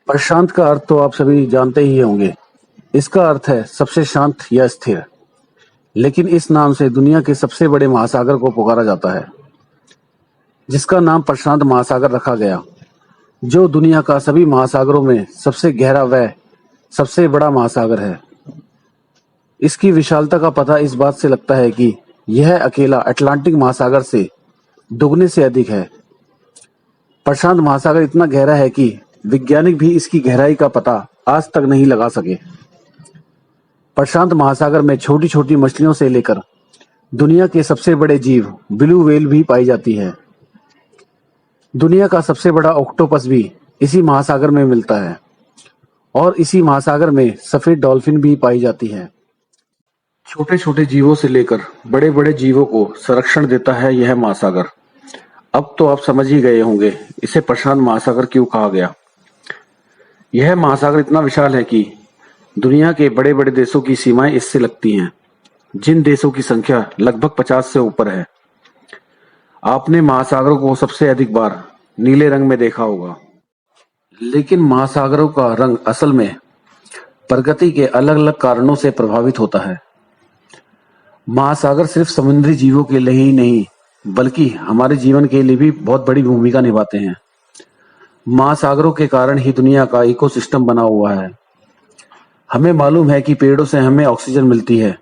प्रशांत का अर्थ तो आप सभी जानते ही होंगे। इसका अर्थ है सबसे शांत या स्थिर। लेकिन इस नाम से दुनिया के सबसे बड़े महासागर को पुकारा जाता है, जिसका नाम प्रशांत महासागर रखा गया, जो दुनिया का सभी महासागरों में सबसे गहरा व सबसे बड़ा महासागर है। इसकी विशालता का पता इस बात से लगता है कि यह अकेला अटलांटिक महासागर से दुगने से अधिक है। प्रशांत महासागर इतना गहरा है कि वैज्ञानिक भी इसकी गहराई का पता आज तक नहीं लगा सके। प्रशांत महासागर में छोटी छोटी मछलियों से लेकर दुनिया के सबसे बड़े जीव ब्लू व्हेल भी पाई जाती है। दुनिया का सबसे बड़ा ऑक्टोपस भी इसी महासागर में मिलता है और इसी महासागर में सफेद डॉल्फिन भी पाई जाती है। छोटे छोटे जीवों से लेकर बड़े बड़े जीवों को संरक्षण देता है यह महासागर। अब तो आप समझ ही गए होंगे इसे प्रशांत महासागर क्यों कहा गया। यह महासागर इतना विशाल है कि दुनिया के बड़े बड़े देशों की सीमाएं इससे लगती हैं, जिन देशों की संख्या लगभग 50 से ऊपर है। आपने महासागरों को सबसे अधिक बार नीले रंग में देखा होगा, लेकिन महासागरों का रंग असल में प्रकृति के अलग अलग कारणों से प्रभावित होता है। महासागर सिर्फ समुद्री जीवों के लिए ही नहीं, बल्कि हमारे जीवन के लिए भी बहुत बड़ी भूमिका निभाते हैं। महासागरों के कारण ही दुनिया का इकोसिस्टम बना हुआ है। हमें मालूम है कि पेड़ों से हमें ऑक्सीजन मिलती है,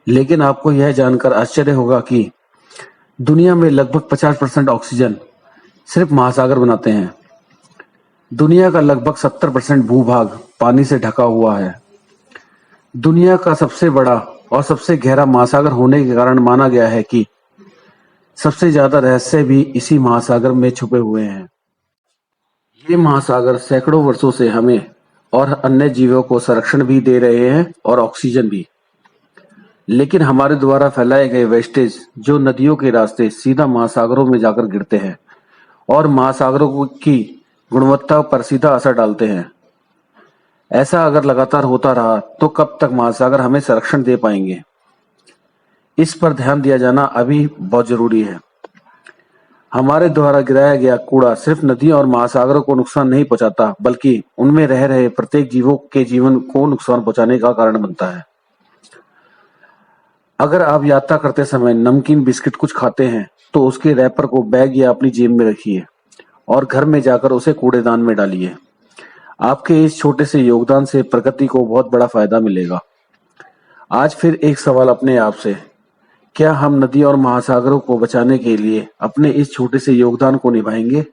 लेकिन आपको यह जानकर आश्चर्य होगा कि दुनिया में लगभग 50% ऑक्सीजन सिर्फ महासागर बनाते हैं। दुनिया का लगभग 70% भूभाग पानी से ढका हुआ है। दुनिया का सबसे बड़ा और सबसे गहरा महासागर होने के कारण माना गया है कि सबसे ज्यादा रहस्य भी इसी महासागर में छुपे हुए हैं। ये महासागर सैकड़ों वर्षों से हमें और अन्य जीवों को संरक्षण भी दे रहे हैं और ऑक्सीजन भी। लेकिन हमारे द्वारा फैलाए गए वेस्टेज जो नदियों के रास्ते सीधा महासागरों में जाकर गिरते हैं और महासागरों की गुणवत्ता पर सीधा असर डालते हैं। ऐसा अगर लगातार होता रहा तो कब तक महासागर हमें संरक्षण दे पाएंगे? इस पर ध्यान दिया जाना अभी बहुत जरूरी है। हमारे द्वारा गिराया गया कूड़ा सिर्फ नदियों और महासागरों को नुकसान नहीं पहुंचाता, बल्कि उनमें रह रहे प्रत्येक जीवों के जीवन को नुकसान पहुंचाने का कारण बनता है। अगर आप यात्रा करते समय नमकीन बिस्किट कुछ खाते हैं तो उसके रैपर को बैग या अपनी जेब में रखिए और घर में जाकर उसे कूड़ेदान में डालिए। आपके इस छोटे से योगदान से प्रकृति को बहुत बड़ा फायदा मिलेगा। आज फिर एक सवाल अपने आप से, क्या हम नदी और महासागरों को बचाने के लिए अपने इस छोटे से योगदान को निभाएंगे?